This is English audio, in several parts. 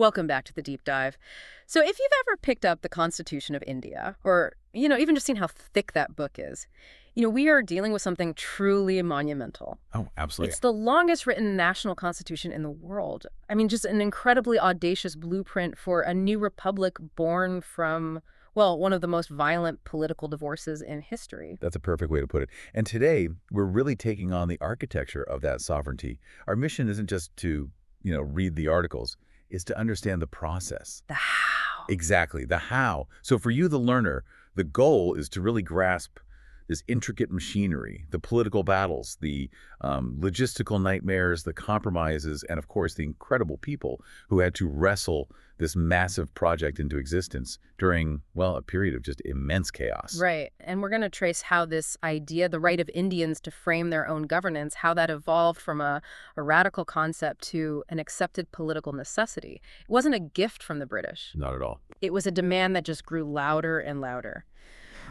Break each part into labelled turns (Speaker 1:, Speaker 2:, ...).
Speaker 1: Welcome back to the deep dive. So if you've ever picked up the Constitution of India, or, even just seen how thick that book is, we are dealing with something truly monumental.
Speaker 2: Oh, absolutely.
Speaker 1: It's the longest written national constitution in the world. I mean, just an incredibly audacious blueprint for a new republic born from, well, one of the most violent political divorces in history.
Speaker 2: That's a perfect way to put it. And today, we're really taking on the architecture of that sovereignty. Our mission isn't just to, read the articles, is to understand the process.
Speaker 1: The how.
Speaker 2: Exactly, the how. So for you, the learner, the goal is to really grasp this intricate machinery, the political battles, the logistical nightmares, the compromises, and of course, the incredible people who had to wrestle this massive project into existence during, well, a period of just immense chaos.
Speaker 1: Right. And we're going to trace how this idea, the right of Indians to frame their own governance, how that evolved from a radical concept to an accepted political necessity. It wasn't a gift from the British.
Speaker 2: Not at all.
Speaker 1: It was a demand that just grew louder and louder.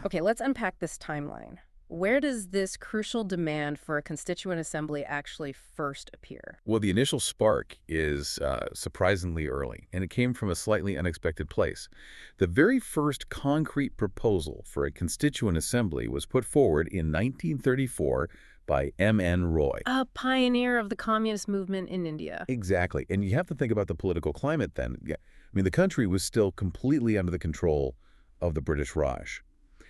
Speaker 1: Okay, let's unpack this timeline. Where does this crucial demand for a Constituent Assembly actually first appear?
Speaker 2: Well, the initial spark is surprisingly early, and it came from a slightly unexpected place. The very first concrete proposal for a Constituent Assembly was put forward in 1934 by M.N. Roy.
Speaker 1: A pioneer of the communist movement in India.
Speaker 2: Exactly. And you have to think about the political climate then. Yeah. I mean, the country was still completely under the control of the British Raj.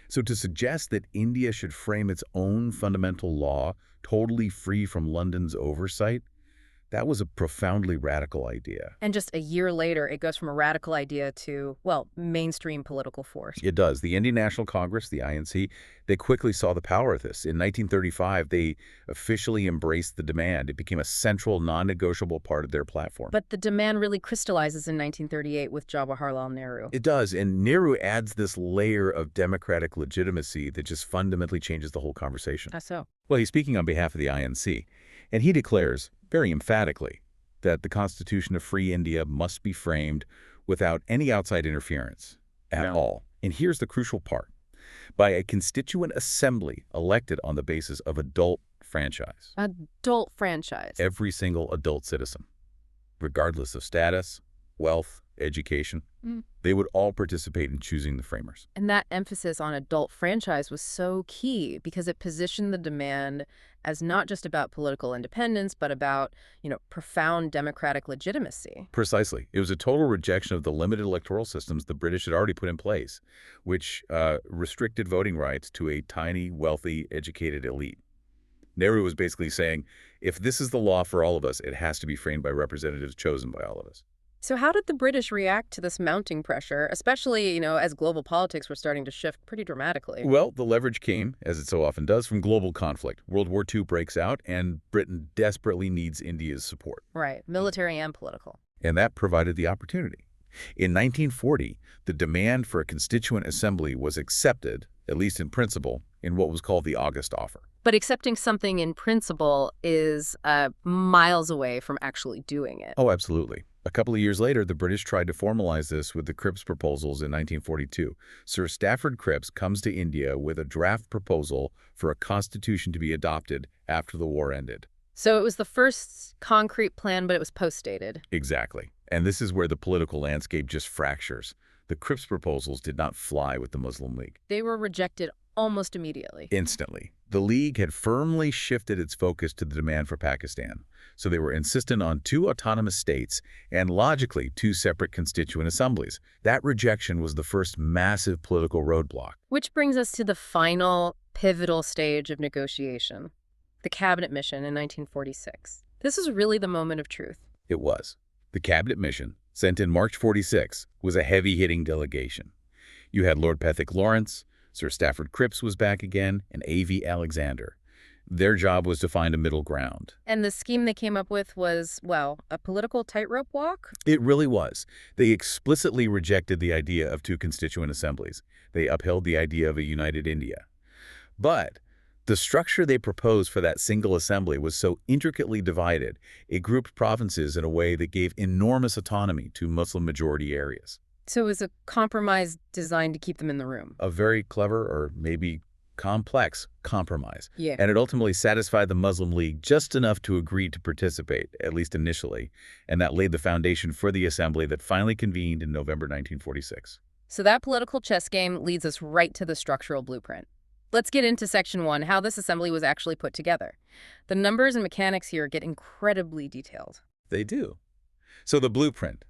Speaker 2: So to suggest that India should frame its own fundamental law, totally free from London's oversight, that was a profoundly radical idea.
Speaker 1: And just a year later, it goes from a radical idea to, well, mainstream political force.
Speaker 2: It does. The Indian National Congress, the INC, they quickly saw the power of this. In 1935, they officially embraced the demand. It became a central, non-negotiable part of their platform.
Speaker 1: But the demand really crystallizes in 1938 with Jawaharlal Nehru.
Speaker 2: It does, and Nehru adds this layer of democratic legitimacy that just fundamentally changes the whole conversation.
Speaker 1: How so?
Speaker 2: Well, he's speaking on behalf of the INC, and he declares, very emphatically, that the Constitution of Free India must be framed without any outside interference at all. And here's the crucial part. By a Constituent Assembly elected on the basis of adult franchise.
Speaker 1: Adult franchise.
Speaker 2: Every single adult citizen, regardless of status, wealth, education, they would all participate in choosing the framers.
Speaker 1: And that emphasis on adult franchise was so key because it positioned the demand as not just about political independence, but about, profound democratic legitimacy.
Speaker 2: Precisely. It was a total rejection of the limited electoral systems the British had already put in place, which restricted voting rights to a tiny, wealthy, educated elite. Nehru was basically saying, if this is the law for all of us, it has to be framed by representatives chosen by all of us.
Speaker 1: So how did the British react to this mounting pressure, especially, as global politics were starting to shift pretty dramatically?
Speaker 2: Well, the leverage came, as it so often does, from global conflict. World War II breaks out, and Britain desperately needs India's support.
Speaker 1: Right, military and political.
Speaker 2: And that provided the opportunity. In 1940, the demand for a Constituent Assembly was accepted, at least in principle, in what was called the August Offer.
Speaker 1: But accepting something in principle is miles away from actually doing it.
Speaker 2: Oh, absolutely. A couple of years later, the British tried to formalize this with the Cripps proposals in 1942. Sir Stafford Cripps comes to India with a draft proposal for a constitution to be adopted after the war ended.
Speaker 1: So it was the first concrete plan, but it was post-dated.
Speaker 2: Exactly. And this is where the political landscape just fractures. The Cripps proposals did not fly with the Muslim League.
Speaker 1: They were rejected almost immediately.
Speaker 2: Instantly. The League had firmly shifted its focus to the demand for Pakistan. So they were insistent on 2 autonomous states and, logically, 2 separate constituent assemblies. That rejection was the first massive political roadblock.
Speaker 1: Which brings us to the final, pivotal stage of negotiation, the Cabinet Mission in 1946. This is really the moment of truth.
Speaker 2: It was. The Cabinet Mission, sent in March 46, was a heavy-hitting delegation. You had Lord Pethick Lawrence, Sir Stafford Cripps was back again, and A.V. Alexander. Their job was to find a middle ground.
Speaker 1: And the scheme they came up with was, well, a political tightrope walk?
Speaker 2: It really was. They explicitly rejected the idea of 2 constituent assemblies. They upheld the idea of a united India. But the structure they proposed for that single assembly was so intricately divided, it grouped provinces in a way that gave enormous autonomy to Muslim-majority areas.
Speaker 1: So it was a compromise designed to keep them in the room.
Speaker 2: A very clever, or maybe complex compromise.
Speaker 1: Yeah.
Speaker 2: And it ultimately satisfied the Muslim League just enough to agree to participate, at least initially, and that laid the foundation for the assembly that finally convened in November 1946.
Speaker 1: So that political chess game leads us right to the structural blueprint. Let's get into Section 1, how this assembly was actually put together. The numbers and mechanics here get incredibly detailed.
Speaker 2: They do. So the blueprint.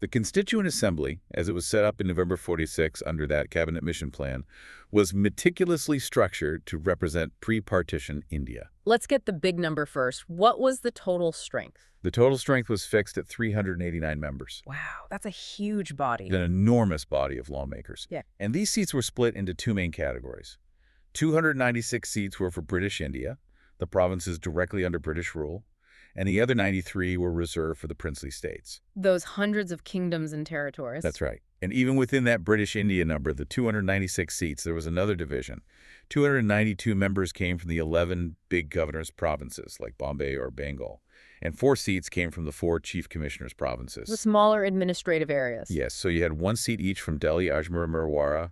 Speaker 2: The Constituent Assembly, as it was set up in November 46 under that cabinet mission plan, was meticulously structured to represent pre-partition India.
Speaker 1: Let's get the big number first. What was the total strength?
Speaker 2: The total strength was fixed at 389 members.
Speaker 1: Wow, that's a huge body.
Speaker 2: An enormous body of lawmakers.
Speaker 1: Yeah.
Speaker 2: And these seats were split into two main categories. 296 seats were for British India, the provinces directly under British rule, and the other 93 were reserved for the princely states.
Speaker 1: Those hundreds of kingdoms and territories.
Speaker 2: That's right. And even within that British India number, the 296 seats, there was another division. 292 members came from the 11 big governors' provinces, like Bombay or Bengal, and 4 seats came from the 4 chief commissioners' provinces.
Speaker 1: The smaller administrative areas.
Speaker 2: Yes, so you had 1 seat each from Delhi, Ajmer, Merwara,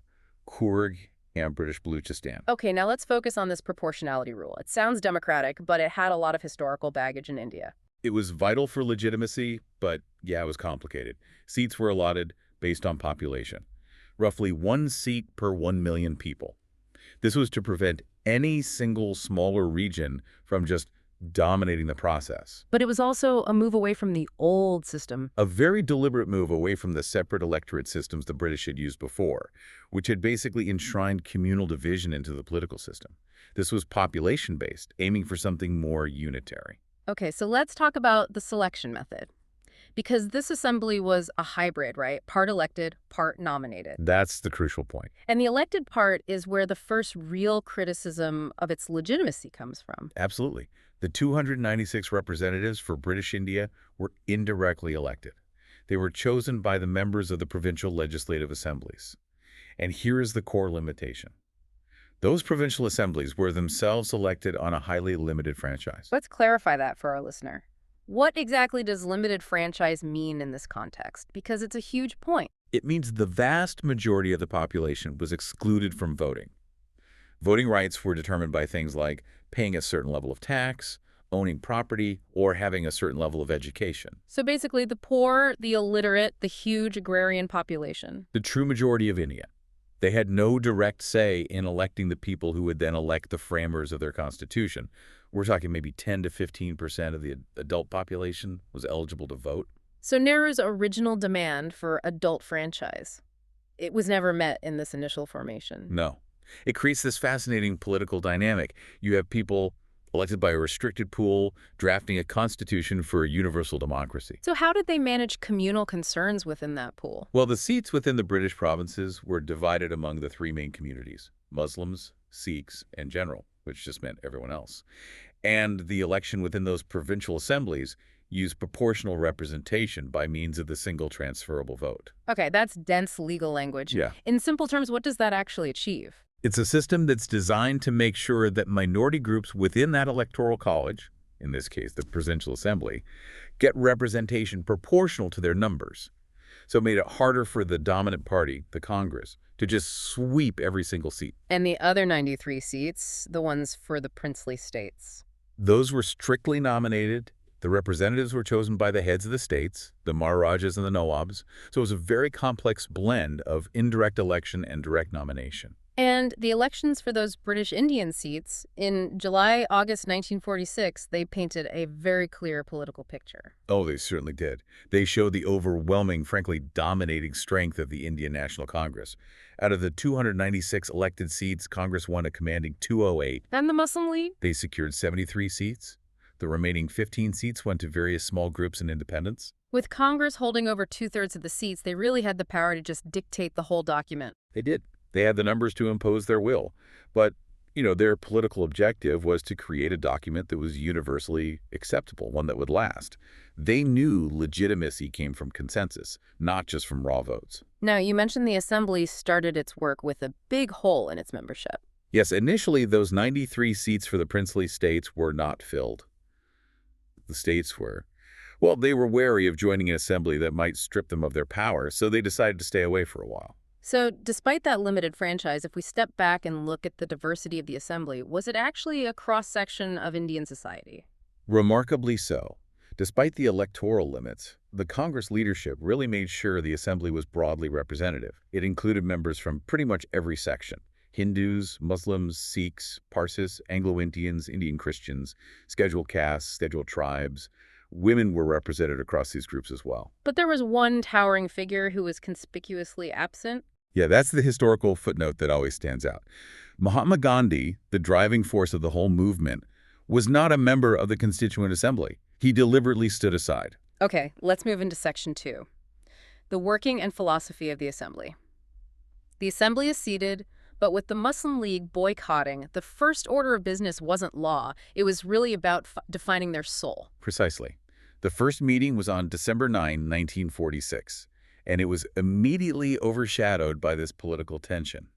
Speaker 2: Coorg, and British Baluchistan.
Speaker 1: Okay, now let's focus on this proportionality rule. It sounds democratic, but it had a lot of historical baggage in India.
Speaker 2: It was vital for legitimacy, but yeah, it was complicated. Seats were allotted based on population. Roughly 1 seat per 1 million people. This was to prevent any single smaller region from just dominating the process.
Speaker 1: But it was also a move away from the old system.
Speaker 2: A very deliberate move away from the separate electorate systems the British had used before, which had basically enshrined communal division into the political system. This was population-based, aiming for something more unitary.
Speaker 1: Okay, so let's talk about the selection method. Because this assembly was a hybrid, right? Part elected, part nominated.
Speaker 2: That's the crucial point.
Speaker 1: And the elected part is where the first real criticism of its legitimacy comes from.
Speaker 2: Absolutely. The 296 representatives for British India were indirectly elected. They were chosen by the members of the provincial legislative assemblies. And here is the core limitation. Those provincial assemblies were themselves elected on a highly limited franchise.
Speaker 1: Let's clarify that for our listener. What exactly does limited franchise mean in this context? Because it's a huge point.
Speaker 2: It means the vast majority of the population was excluded from voting. Voting rights were determined by things like paying a certain level of tax, owning property, or having a certain level of education.
Speaker 1: So basically the poor, the illiterate, the huge agrarian population.
Speaker 2: The true majority of India. They had no direct say in electing the people who would then elect the framers of their constitution. We're talking maybe 10 to 15% of the adult population was eligible to vote.
Speaker 1: So Nehru's original demand for adult franchise, it was never met in this initial formation.
Speaker 2: No. It creates this fascinating political dynamic. You have people elected by a restricted pool, drafting a constitution for a universal democracy.
Speaker 1: So how did they manage communal concerns within that pool?
Speaker 2: Well, the seats within the British provinces were divided among the 3 main communities, Muslims, Sikhs, and general, which just meant everyone else. And the election within those provincial assemblies used proportional representation by means of the single transferable vote.
Speaker 1: Okay, that's dense legal language.
Speaker 2: Yeah.
Speaker 1: In simple terms, what does that actually achieve?
Speaker 2: It's a system that's designed to make sure that minority groups within that electoral college, in this case the provincial assembly, get representation proportional to their numbers. So it made it harder for the dominant party, the Congress, to just sweep every single seat.
Speaker 1: And the other 93 seats, the ones for the princely states?
Speaker 2: Those were strictly nominated. The representatives were chosen by the heads of the states, the Maharajas and the Nawabs. So it was a very complex blend of indirect election and direct nomination.
Speaker 1: And the elections for those British Indian seats, in July, August 1946, they painted a very clear political picture.
Speaker 2: Oh, they certainly did. They showed the overwhelming, frankly, dominating strength of the Indian National Congress. Out of the 296 elected seats, Congress won a commanding 208.
Speaker 1: And the Muslim League?
Speaker 2: They secured 73 seats. The remaining 15 seats went to various small groups and independents.
Speaker 1: With Congress holding over 2/3 of the seats, they really had the power to just dictate the whole document.
Speaker 2: They did. They had the numbers to impose their will. But, their political objective was to create a document that was universally acceptable, one that would last. They knew legitimacy came from consensus, not just from raw votes.
Speaker 1: Now, you mentioned the assembly started its work with a big hole in its membership.
Speaker 2: Yes, initially those 93 seats for the princely states were not filled. The states were. Well, they were wary of joining an assembly that might strip them of their power, so they decided to stay away for a while.
Speaker 1: So, despite that limited franchise, if we step back and look at the diversity of the assembly, was it actually a cross-section of Indian society?
Speaker 2: Remarkably so. Despite the electoral limits, the Congress leadership really made sure the assembly was broadly representative. It included members from pretty much every section: Hindus, Muslims, Sikhs, Parsis, Anglo-Indians, Indian Christians, scheduled castes, scheduled tribes. Women were represented across these groups as well.
Speaker 1: But there was one towering figure who was conspicuously absent.
Speaker 2: Yeah, that's the historical footnote that always stands out. Mahatma Gandhi, the driving force of the whole movement, was not a member of the Constituent Assembly. He deliberately stood aside.
Speaker 1: Okay, let's move into section 2. The working and philosophy of the assembly. The assembly is seated, but with the Muslim League boycotting, the first order of business wasn't law. It was really about defining their soul.
Speaker 2: Precisely. The first meeting was on December 9, 1946, and it was immediately overshadowed by this political tension.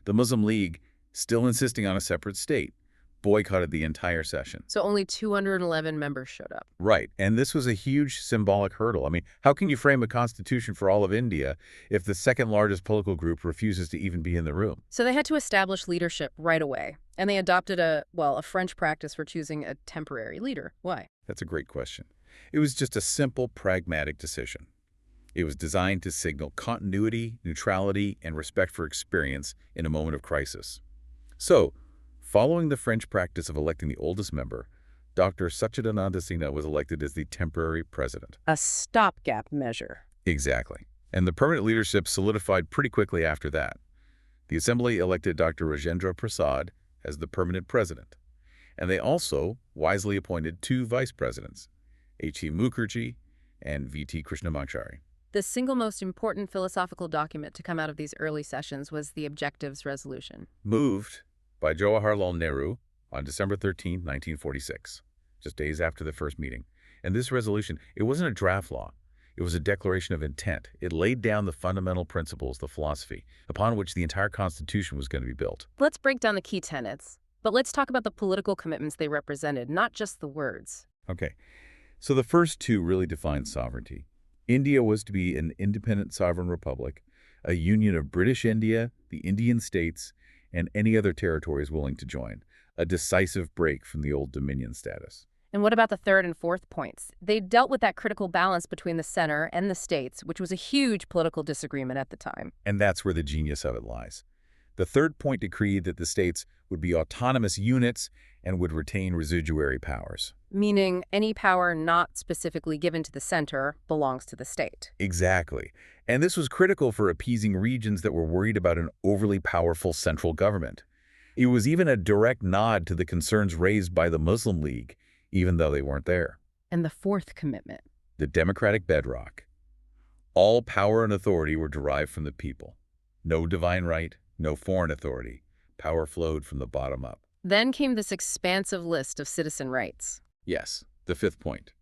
Speaker 2: The Muslim League, still insisting on a separate state, boycotted the entire session.
Speaker 1: So only 211 members showed up.
Speaker 2: Right, and this was a huge symbolic hurdle. I mean, how can you frame a constitution for all of India if the second largest political group refuses to even be in the room?
Speaker 1: So they had to establish leadership right away. And they adopted a French practice for choosing a temporary leader. Why?
Speaker 2: That's a great question. It was just a simple, pragmatic decision. It was designed to signal continuity, neutrality, and respect for experience in a moment of crisis. So, following the French practice of electing the oldest member, Dr. Satchidananda Sinha was elected as the temporary president.
Speaker 1: A stopgap measure.
Speaker 2: Exactly. And the permanent leadership solidified pretty quickly after that. The Assembly elected Dr. Rajendra Prasad as the permanent president. And they also wisely appointed 2 vice presidents, H.E. Mukherjee and V.T. Krishnamachari.
Speaker 1: The single most important philosophical document to come out of these early sessions was the Objectives Resolution.
Speaker 2: Moved by Jawaharlal Nehru on December 13, 1946, just days after the first meeting. And this resolution, it wasn't a draft law. It was a declaration of intent. It laid down the fundamental principles, the philosophy, upon which the entire Constitution was going to be built.
Speaker 1: Let's break down the key tenets. But let's talk about the political commitments they represented, not just the words.
Speaker 2: Okay, so the first 2 really defined sovereignty. India was to be an independent sovereign republic, a union of British India, the Indian states, and any other territories willing to join, a decisive break from the old dominion status.
Speaker 1: And what about the third and fourth points? They dealt with that critical balance between the center and the states, which was a huge political disagreement at the time.
Speaker 2: And that's where the genius of it lies. The third point decreed that the states would be autonomous units and would retain residuary powers.
Speaker 1: Meaning any power not specifically given to the center belongs to the state.
Speaker 2: Exactly. And this was critical for appeasing regions that were worried about an overly powerful central government. It was even a direct nod to the concerns raised by the Muslim League, even though they weren't there.
Speaker 1: And the fourth commitment.
Speaker 2: The democratic bedrock. All power and authority were derived from the people. No divine right, no foreign authority. Power flowed from the bottom up.
Speaker 1: Then came this expansive list of citizen rights.
Speaker 2: Yes, the fifth point.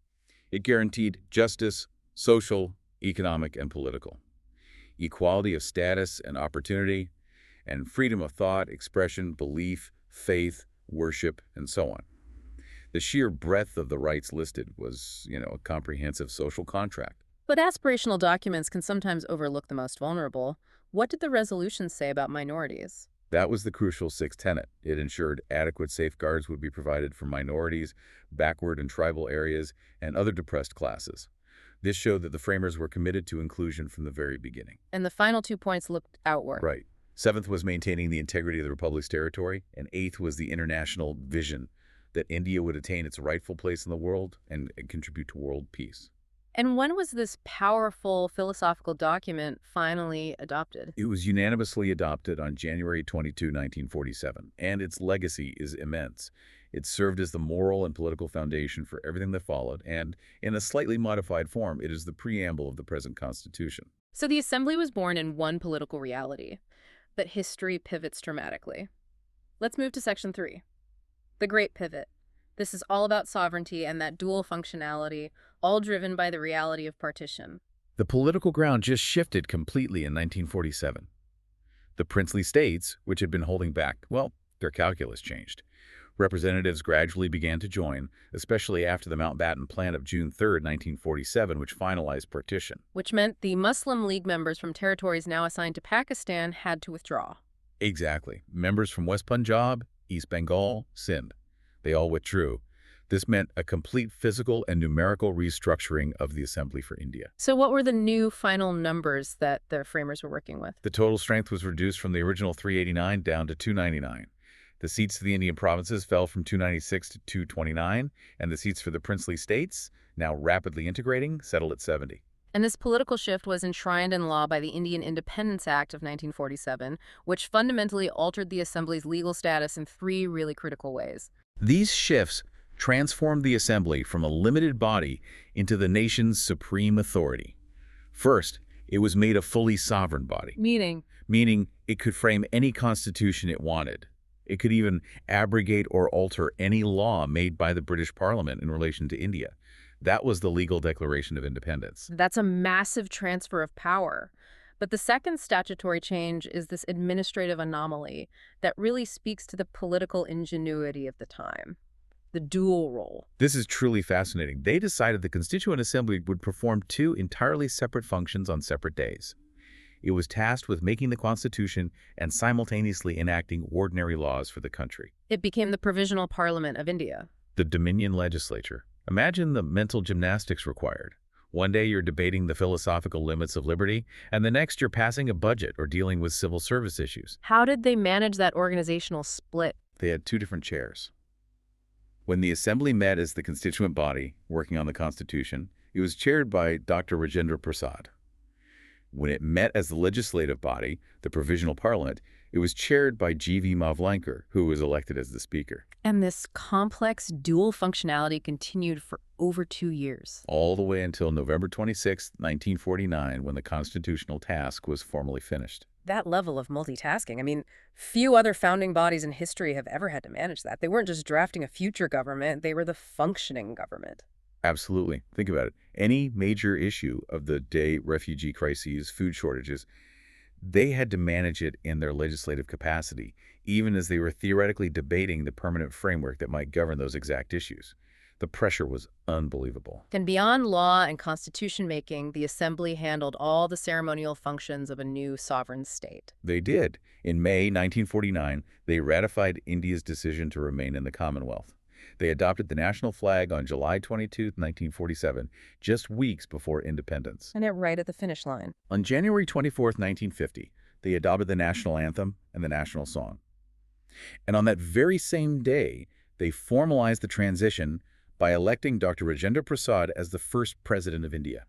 Speaker 2: It guaranteed justice, social, economic, and political, equality of status and opportunity, and freedom of thought, expression, belief, faith, worship, and so on. The sheer breadth of the rights listed was, a comprehensive social contract.
Speaker 1: But aspirational documents can sometimes overlook the most vulnerable. What did the resolution say about minorities?
Speaker 2: That was the crucial sixth tenet. It ensured adequate safeguards would be provided for minorities, backward and tribal areas, and other depressed classes. This showed that the framers were committed to inclusion from the very beginning.
Speaker 1: And the final 2 points looked outward.
Speaker 2: Right. Seventh was maintaining the integrity of the Republic's territory, and eighth was the international vision that India would attain its rightful place in the world and contribute to world peace.
Speaker 1: And when was this powerful philosophical document finally adopted?
Speaker 2: It was unanimously adopted on January 22, 1947, and its legacy is immense. It served as the moral and political foundation for everything that followed, and in a slightly modified form, it is the preamble of the present Constitution.
Speaker 1: So the assembly was born in one political reality, but history pivots dramatically. Let's move to section 3. The Great Pivot. This is all about sovereignty and that dual functionality, all driven by the reality of partition.
Speaker 2: The political ground just shifted completely in 1947. The princely states, which had been holding back, well, their calculus changed. Representatives gradually began to join, especially after the Mountbatten Plan of June 3, 1947, which finalized partition.
Speaker 1: Which meant the Muslim League members from territories now assigned to Pakistan had to withdraw.
Speaker 2: Exactly. Members from West Punjab, East Bengal, Sindh, they all withdrew. This meant a complete physical and numerical restructuring of the Assembly for India.
Speaker 1: So what were the new final numbers that the framers were working with?
Speaker 2: The total strength was reduced from the original 389 down to 299. The seats to the Indian provinces fell from 296 to 229, and the seats for the princely states, now rapidly integrating, settled at 70.
Speaker 1: And this political shift was enshrined in law by the Indian Independence Act of 1947, which fundamentally altered the Assembly's legal status in three really critical ways.
Speaker 2: These shifts transformed the Assembly from a limited body into the nation's supreme authority. First, it was made a fully sovereign body, meaning it could frame any constitution it wanted. It could even abrogate or alter any law made by the British Parliament in relation to India. That was the legal declaration of independence.
Speaker 1: That's a massive transfer of power. But the second statutory change is this administrative anomaly that really speaks to the political ingenuity of the time. The dual role.
Speaker 2: This is truly fascinating. They decided the Constituent Assembly would perform two entirely separate functions on separate days. It was tasked with making the Constitution and simultaneously enacting ordinary laws for the country.
Speaker 1: It became the Provisional Parliament of India.
Speaker 2: The Dominion Legislature. Imagine the mental gymnastics required. One day you're debating the philosophical limits of liberty, and the next you're passing a budget or dealing with civil service issues.
Speaker 1: How did they manage that organizational split?
Speaker 2: They had two different chairs. When the Assembly met as the constituent body working on the Constitution, it was chaired by Dr. Rajendra Prasad. When it met as the legislative body, the Provisional Parliament, it was chaired by G.V. Mavlankar, who was elected as the Speaker.
Speaker 1: And this complex dual functionality continued for over 2 years.
Speaker 2: All the way until November 26, 1949, when the constitutional task was formally finished.
Speaker 1: That level of multitasking, I mean, few other founding bodies in history have ever had to manage that. They weren't just drafting a future government, they were the functioning government.
Speaker 2: Absolutely. Think about it. Any major issue of the day, refugee crises, food shortages, they had to manage it in their legislative capacity, even as they were theoretically debating the permanent framework that might govern those exact issues. The pressure was unbelievable.
Speaker 1: And beyond law and constitution making, the Assembly handled all the ceremonial functions of a new sovereign state.
Speaker 2: They did. In May 1949, they ratified India's decision to remain in the Commonwealth. They adopted the national flag on July 22, 1947, just weeks before independence.
Speaker 1: And it right at the finish line.
Speaker 2: On January 24, 1950, they adopted the national anthem and the national song. And on that very same day, they formalized the transition by electing Dr. Rajendra Prasad as the first president of India.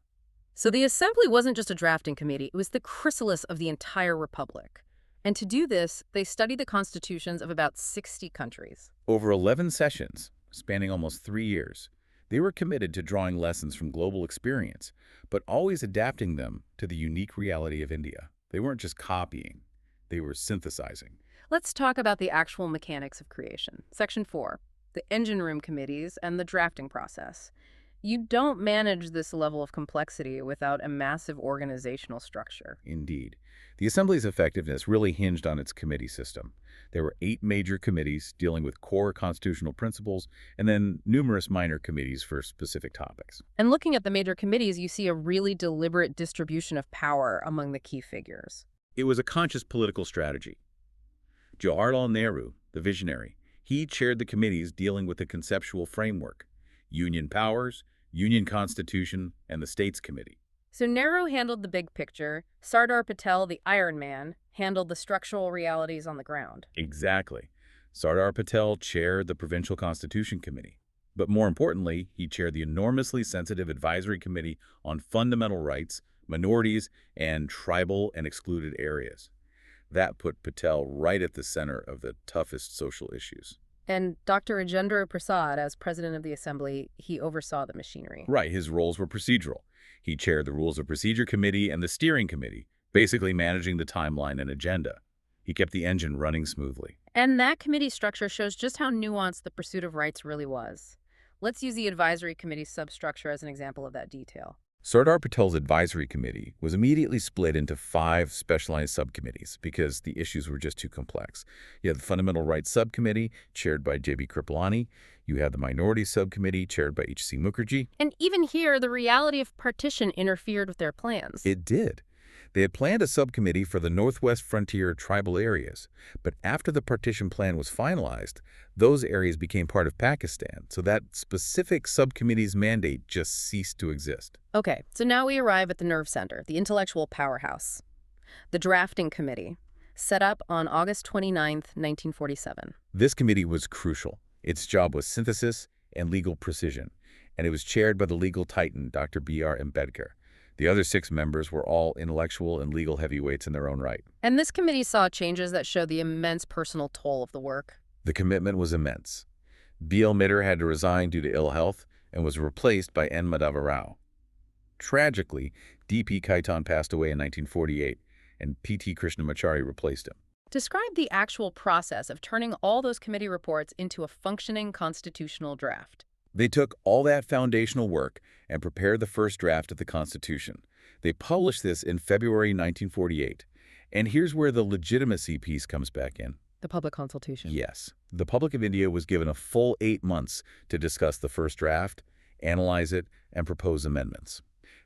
Speaker 1: So the Assembly wasn't just a drafting committee, it was the chrysalis of the entire republic. And to do this, they studied the constitutions of about 60 countries.
Speaker 2: Over 11 sessions, spanning almost 3 years, they were committed to drawing lessons from global experience, but always adapting them to the unique reality of India. They weren't just copying, they were synthesizing.
Speaker 1: Let's talk about the actual mechanics of creation. Section 4, the engine room committees and the drafting process. You don't manage this level of complexity without a massive organizational structure.
Speaker 2: Indeed. The Assembly's effectiveness really hinged on its committee system. There were 8 major committees dealing with core constitutional principles, and then numerous minor committees for specific topics.
Speaker 1: And looking at the major committees, you see a really deliberate distribution of power among the key figures.
Speaker 2: It was a conscious political strategy. Jawaharlal Nehru, the visionary, he chaired the committees dealing with the conceptual framework, union powers, union constitution, and the States Committee.
Speaker 1: So Nehru handled the big picture. Sardar Patel, the Iron Man, handled the structural realities on the ground.
Speaker 2: Exactly. Sardar Patel chaired the Provincial Constitution Committee. But more importantly, he chaired the enormously sensitive Advisory Committee on Fundamental Rights, Minorities, and Tribal and Excluded Areas. That put Patel right at the center of the toughest social issues.
Speaker 1: And Dr. Rajendra Prasad, as president of the Assembly, he oversaw the machinery.
Speaker 2: Right, his roles were procedural. He chaired the Rules of Procedure Committee and the Steering Committee, basically managing the timeline and agenda. He kept the engine running smoothly.
Speaker 1: And that committee structure shows just how nuanced the pursuit of rights really was. Let's use the Advisory Committee substructure as an example of that detail.
Speaker 2: Sardar Patel's advisory committee was immediately split into 5 specialized subcommittees because the issues were just too complex. You had the Fundamental Rights Subcommittee, chaired by J.B. Kripalani. You had the Minorities Subcommittee, chaired by H.C. Mukherjee.
Speaker 1: And even here, the reality of partition interfered with their plans.
Speaker 2: It did. They had planned a subcommittee for the Northwest Frontier tribal areas, but after the partition plan was finalized, those areas became part of Pakistan, so that specific subcommittee's mandate just ceased to exist.
Speaker 1: Okay, so now we arrive at the nerve center, the intellectual powerhouse. The drafting committee, set up on August 29th, 1947.
Speaker 2: This committee was crucial. Its job was synthesis and legal precision, and it was chaired by the legal titan, Dr. B.R. Ambedkar. The other 6 members were all intellectual and legal heavyweights in their own right.
Speaker 1: And this committee saw changes that showed the immense personal toll of the work.
Speaker 2: The commitment was immense. B.L. Mitter had to resign due to ill health and was replaced by N. Madhava Rao. Tragically, D.P. Khaitan passed away in 1948, and P.T. Krishnamachari replaced him.
Speaker 1: Describe the actual process of turning all those committee reports into a functioning constitutional draft.
Speaker 2: They took all that foundational work and prepared the first draft of the Constitution. They published this in February 1948. And here's where the legitimacy piece comes back in.
Speaker 1: The public consultation.
Speaker 2: Yes. The public of India was given a full 8 months to discuss the first draft, analyze it, and propose amendments.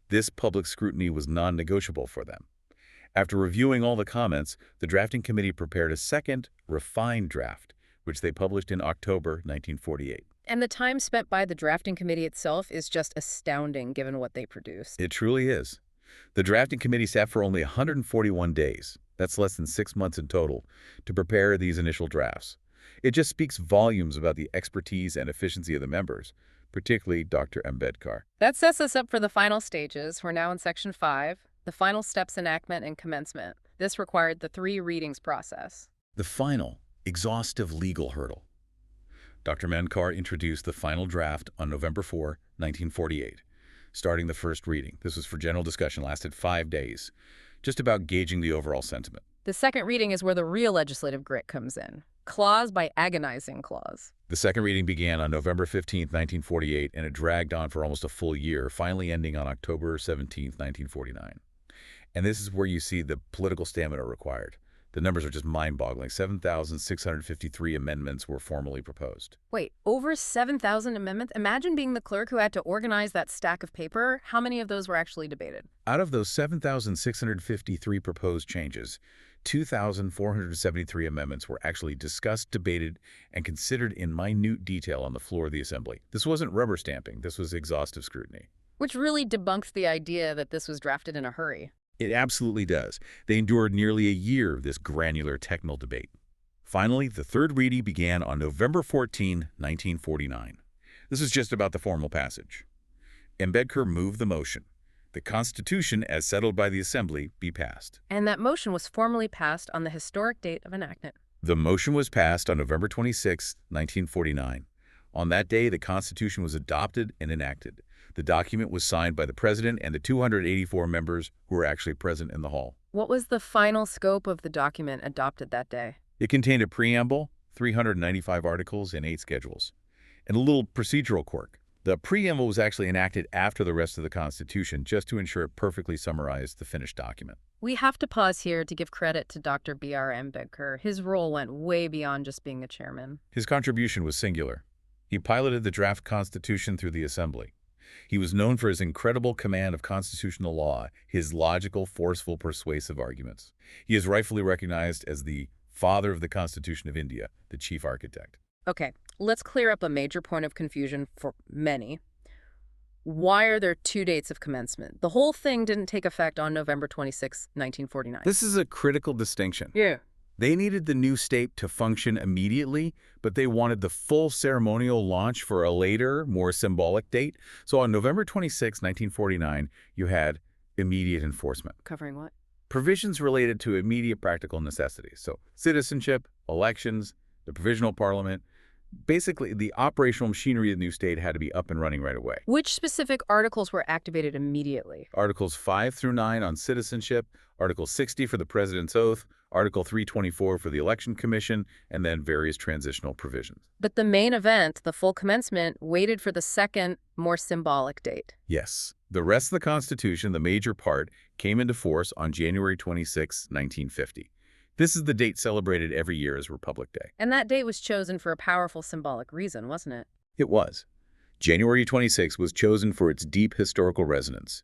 Speaker 2: This public scrutiny was non-negotiable for them. After reviewing all the comments, the drafting committee prepared a second, refined draft, which they published in October 1948.
Speaker 1: And the time spent by the drafting committee itself is just astounding given what they produced.
Speaker 2: It truly is. The drafting committee sat for only 141 days, that's less than 6 months in total, to prepare these initial drafts. It just speaks volumes about the expertise and efficiency of the members, particularly Dr. Ambedkar.
Speaker 1: That sets us up for the final stages. We're now in Section 5, the final steps enactment and commencement. This required the 3 readings process.
Speaker 2: The final, exhaustive legal hurdle. Dr. Ambedkar introduced the final draft on November 4, 1948, starting the first reading. This was for general discussion, lasted 5 days, just about gauging the overall sentiment.
Speaker 1: The second reading is where the real legislative grit comes in, clause by agonizing clause.
Speaker 2: The second reading began on November 15, 1948, and it dragged on for almost a full year, finally ending on October 17, 1949. And this is where you see the political stamina required. The numbers are just mind-boggling. 7,653 amendments were formally proposed.
Speaker 1: Wait, over 7,000 amendments? Imagine being the clerk who had to organize that stack of paper. How many of those were actually debated?
Speaker 2: Out of those 7,653 proposed changes, 2,473 amendments were actually discussed, debated, and considered in minute detail on the floor of the Assembly. This wasn't rubber stamping. This was exhaustive scrutiny.
Speaker 1: Which really debunks the idea that this was drafted in a hurry.
Speaker 2: It absolutely does. They endured nearly a year of this granular technical debate. Finally, the third reading began on November 14, 1949. This is just about the formal passage. Ambedkar moved the motion. The Constitution, as settled by the Assembly, be passed.
Speaker 1: And that motion was formally passed on the historic date of enactment.
Speaker 2: The motion was passed on November 26, 1949. On that day, the Constitution was adopted and enacted. The document was signed by the President and the 284 members who were actually present in the hall.
Speaker 1: What was the final scope of the document adopted that day?
Speaker 2: It contained a preamble, 395 articles, and 8 schedules. And a little procedural quirk. The preamble was actually enacted after the rest of the Constitution just to ensure it perfectly summarized the finished document.
Speaker 1: We have to pause here to give credit to Dr. B.R. Ambedkar. His role went way beyond just being a chairman.
Speaker 2: His contribution was singular. He piloted the draft Constitution through the Assembly. He was known for his incredible command of constitutional law, his logical, forceful, persuasive arguments. He is rightfully recognized as the father of the Constitution of India, the chief architect.
Speaker 1: Okay, let's clear up a major point of confusion for many. Why are there 2 dates of commencement? The whole thing didn't take effect on November 26, 1949.
Speaker 2: This is a critical distinction.
Speaker 1: Yeah.
Speaker 2: They needed the new state to function immediately, but they wanted the full ceremonial launch for a later, more symbolic date. So on November 26, 1949, you had immediate enforcement.
Speaker 1: Covering what?
Speaker 2: Provisions related to immediate practical necessities. So citizenship, elections, the provisional parliament. Basically, the operational machinery of the new state had to be up and running right away.
Speaker 1: Which specific articles were activated immediately?
Speaker 2: Articles 5 through 9 on citizenship, Article 60 for the President's oath, Article 324 for the Election Commission, and then various transitional provisions.
Speaker 1: But the main event, the full commencement, waited for the second, more symbolic date.
Speaker 2: Yes, the rest of the Constitution, the major part, came into force on January 26, 1950. This is the date celebrated every year as Republic Day.
Speaker 1: And that date was chosen for a powerful symbolic reason, wasn't it?
Speaker 2: It was. January 26 was chosen for its deep historical resonance.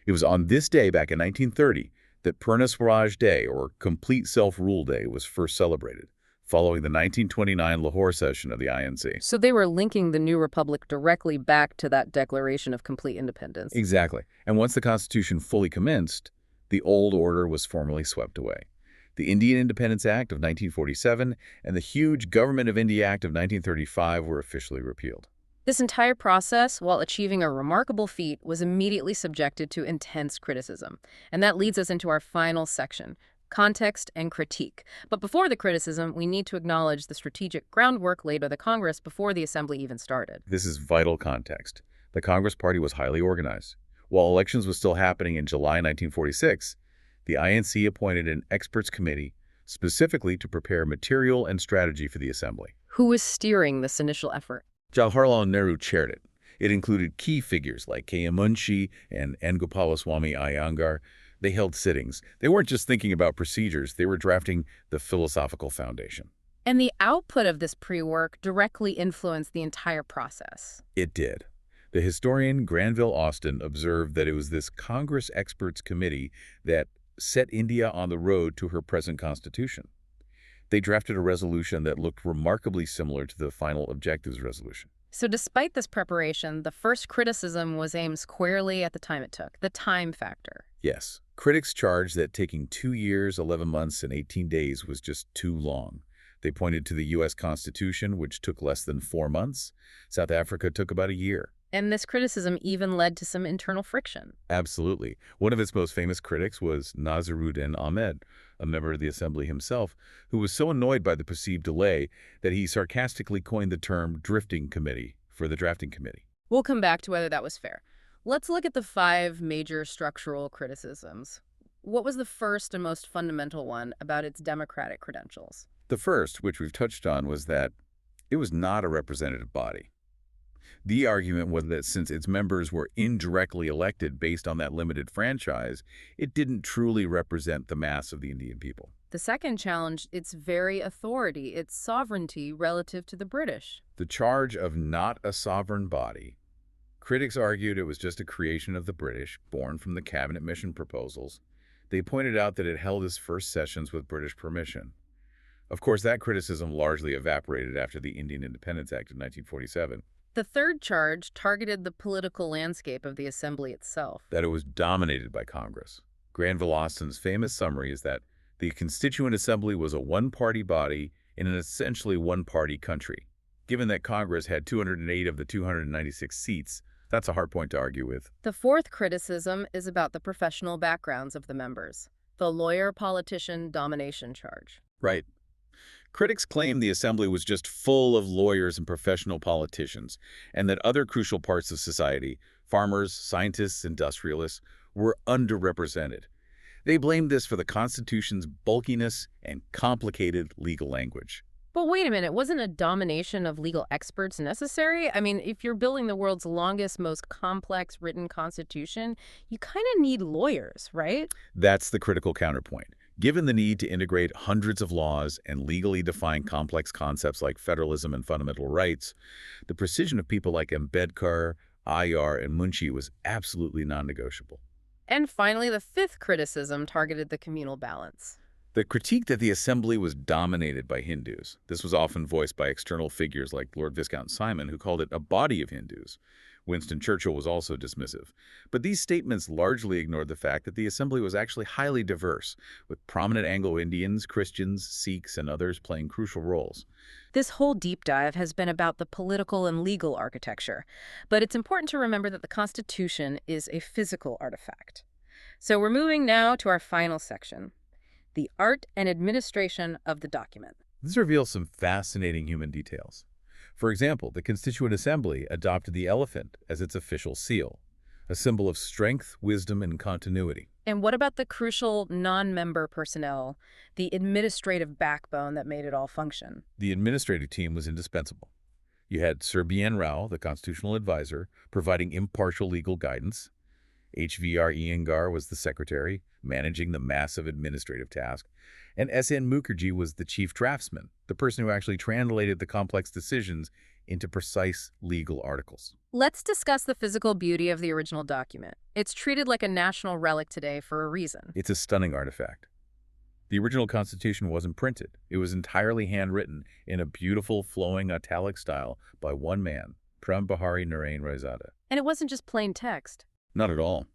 Speaker 2: It was on this day back in 1930 that Purna Swaraj Day, or Complete Self-Rule Day, was first celebrated, following the 1929 Lahore session of the INC.
Speaker 1: So they were linking the new republic directly back to that Declaration of Complete Independence.
Speaker 2: Exactly. And once the Constitution fully commenced, the old order was formally swept away. The Indian Independence Act of 1947 and the huge Government of India Act of 1935 were officially repealed.
Speaker 1: This entire process, while achieving a remarkable feat, was immediately subjected to intense criticism. And that leads us into our final section, context and critique. But before the criticism, we need to acknowledge the strategic groundwork laid by the Congress before the Assembly even started.
Speaker 2: This is vital context. The Congress Party was highly organized. While elections were still happening in July 1946, the INC appointed an experts committee specifically to prepare material and strategy for the Assembly.
Speaker 1: Who was steering this initial effort?
Speaker 2: Jawaharlal Nehru chaired it. It included key figures like K.M. Munshi and N. Gopalaswamy Iyengar. They held sittings. They weren't just thinking about procedures, they were drafting the philosophical foundation.
Speaker 1: And the output of this pre-work directly influenced the entire process.
Speaker 2: It did. The historian Granville Austin observed that it was this Congress Experts Committee that set India on the road to her present constitution. They drafted a resolution that looked remarkably similar to the final objectives resolution.
Speaker 1: So despite this preparation, the first criticism was aimed squarely at the time it took, the time factor.
Speaker 2: Yes, critics charged that taking 2 years, 11 months, and 18 days was just too long. They pointed to the U.S. Constitution, which took less than 4 months. South Africa took about a year.
Speaker 1: And this criticism even led to some internal friction.
Speaker 2: Absolutely. One of its most famous critics was Naziruddin Ahmed, a member of the Assembly himself, who was so annoyed by the perceived delay that he sarcastically coined the term drifting committee for the drafting committee.
Speaker 1: We'll come back to whether that was fair. Let's look at the 5 major structural criticisms. What was the first and most fundamental one about its democratic credentials?
Speaker 2: The first, which we've touched on, was that it was not a representative body. The argument was that since its members were indirectly elected based on that limited franchise, it didn't truly represent the mass of the Indian people.
Speaker 1: The second challenged its very authority, its sovereignty relative to the British.
Speaker 2: The charge of not a sovereign body. Critics argued it was just a creation of the British, born from the cabinet mission proposals. They pointed out that it held its first sessions with British permission. Of course, that criticism largely evaporated after the Indian Independence Act of 1947.
Speaker 1: The third charge targeted the political landscape of the Assembly itself.
Speaker 2: That it was dominated by Congress. Granville Austin's famous summary is that the Constituent Assembly was a one-party body in an essentially one-party country. Given that Congress had 208 of the 296 seats, that's a hard point to argue with.
Speaker 1: The fourth criticism is about the professional backgrounds of the members, the lawyer-politician domination charge.
Speaker 2: Right. Critics claim the Assembly was just full of lawyers and professional politicians, and that other crucial parts of society, farmers, scientists, industrialists, were underrepresented. They blamed this for the Constitution's bulkiness and complicated legal language.
Speaker 1: But wait a minute, wasn't a domination of legal experts necessary? I mean, if you're building the world's longest, most complex written constitution, you kind of need lawyers, right?
Speaker 2: That's the critical counterpoint. Given the need to integrate hundreds of laws and legally define complex concepts like federalism and fundamental rights, the precision of people like Ambedkar, Iyer, and Munshi was absolutely non-negotiable.
Speaker 1: And finally, the fifth criticism targeted the communal balance.
Speaker 2: The critique that the Assembly was dominated by Hindus. This was often voiced by external figures like Lord Viscount Simon, who called it a body of Hindus. Winston Churchill was also dismissive. But these statements largely ignored the fact that the Assembly was actually highly diverse, with prominent Anglo-Indians, Christians, Sikhs, and others playing crucial roles.
Speaker 1: This whole deep dive has been about the political and legal architecture, but it's important to remember that the Constitution is a physical artifact. So we're moving now to our final section, the art and administration of the document.
Speaker 2: This reveals some fascinating human details. For example, the Constituent Assembly adopted the elephant as its official seal, a symbol of strength, wisdom, and continuity.
Speaker 1: And what about the crucial non-member personnel, the administrative backbone that made it all function?
Speaker 2: The administrative team was indispensable. You had Sir B.N. Rao, the constitutional advisor, providing impartial legal guidance. H.V.R. Iyengar was the secretary, managing the massive administrative task. And S.N. Mukherjee was the chief draftsman, the person who actually translated the complex decisions into precise legal articles.
Speaker 1: Let's discuss the physical beauty of the original document. It's treated like a national relic today for a reason.
Speaker 2: It's a stunning artifact. The original Constitution wasn't printed. It was entirely handwritten in a beautiful, flowing, italic style by one man, Pram Bahari Narain Raizada.
Speaker 1: And it wasn't just plain text.
Speaker 2: Not at all.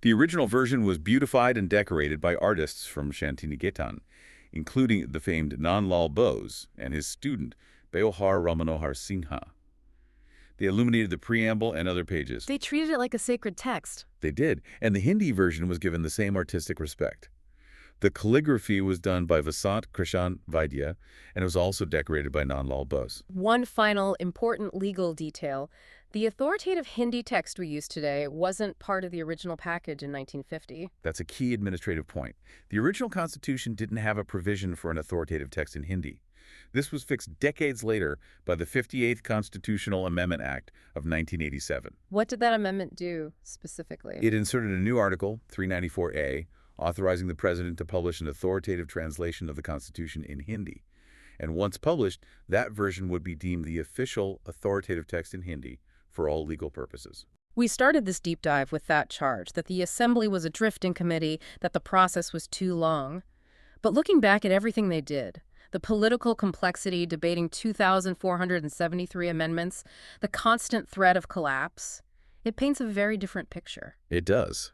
Speaker 2: The original version was beautified and decorated by artists from Shantiniketan, including the famed Nandlal Bose and his student, Beohar Ramanohar Singha. They illuminated the preamble and other pages.
Speaker 1: They treated it like a sacred text.
Speaker 2: They did, and the Hindi version was given the same artistic respect. The calligraphy was done by Vasant Krishan Vaidya, and it was also decorated by Nandlal Bose.
Speaker 1: One final important legal detail. The authoritative Hindi text we use today wasn't part of the original package in 1950.
Speaker 2: That's a key administrative point. The original Constitution didn't have a provision for an authoritative text in Hindi. This was fixed decades later by the 58th Constitutional Amendment Act of 1987.
Speaker 1: What did that amendment do specifically?
Speaker 2: It inserted a new article, 394A, authorizing the president to publish an authoritative translation of the Constitution in Hindi. And once published, that version would be deemed the official authoritative text in Hindi for all legal purposes.
Speaker 1: We started this deep dive with that charge, that the Assembly was a drifting committee, that the process was too long. But looking back at everything they did, the political complexity debating 2,473 amendments, the constant threat of collapse, it paints a very different picture.
Speaker 2: It does.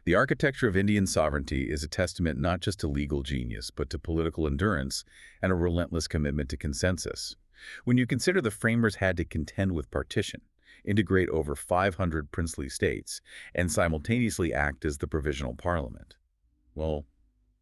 Speaker 2: The architecture of Indian sovereignty is a testament not just to legal genius, but to political endurance and a relentless commitment to consensus. When you consider the framers had to contend with partition, integrate over 500 princely states, and simultaneously act as the provisional parliament, well,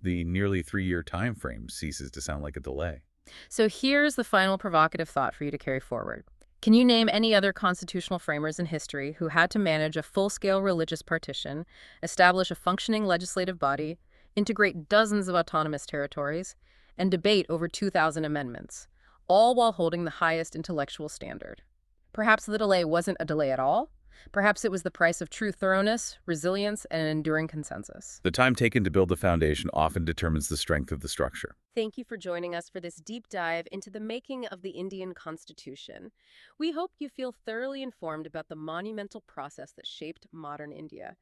Speaker 2: the nearly 3-year time frame ceases to sound like a delay.
Speaker 1: So here's the final provocative thought for you to carry forward. Can you name any other constitutional framers in history who had to manage a full-scale religious partition, establish a functioning legislative body, integrate dozens of autonomous territories, and debate over 2,000 amendments, all while holding the highest intellectual standard? Perhaps the delay wasn't a delay at all. Perhaps it was the price of true thoroughness, resilience, and an enduring consensus.
Speaker 2: The time taken to build the foundation often determines the strength of the structure.
Speaker 1: Thank you for joining us for this deep dive into the making of the Indian Constitution. We hope you feel thoroughly informed about the monumental process that shaped modern India.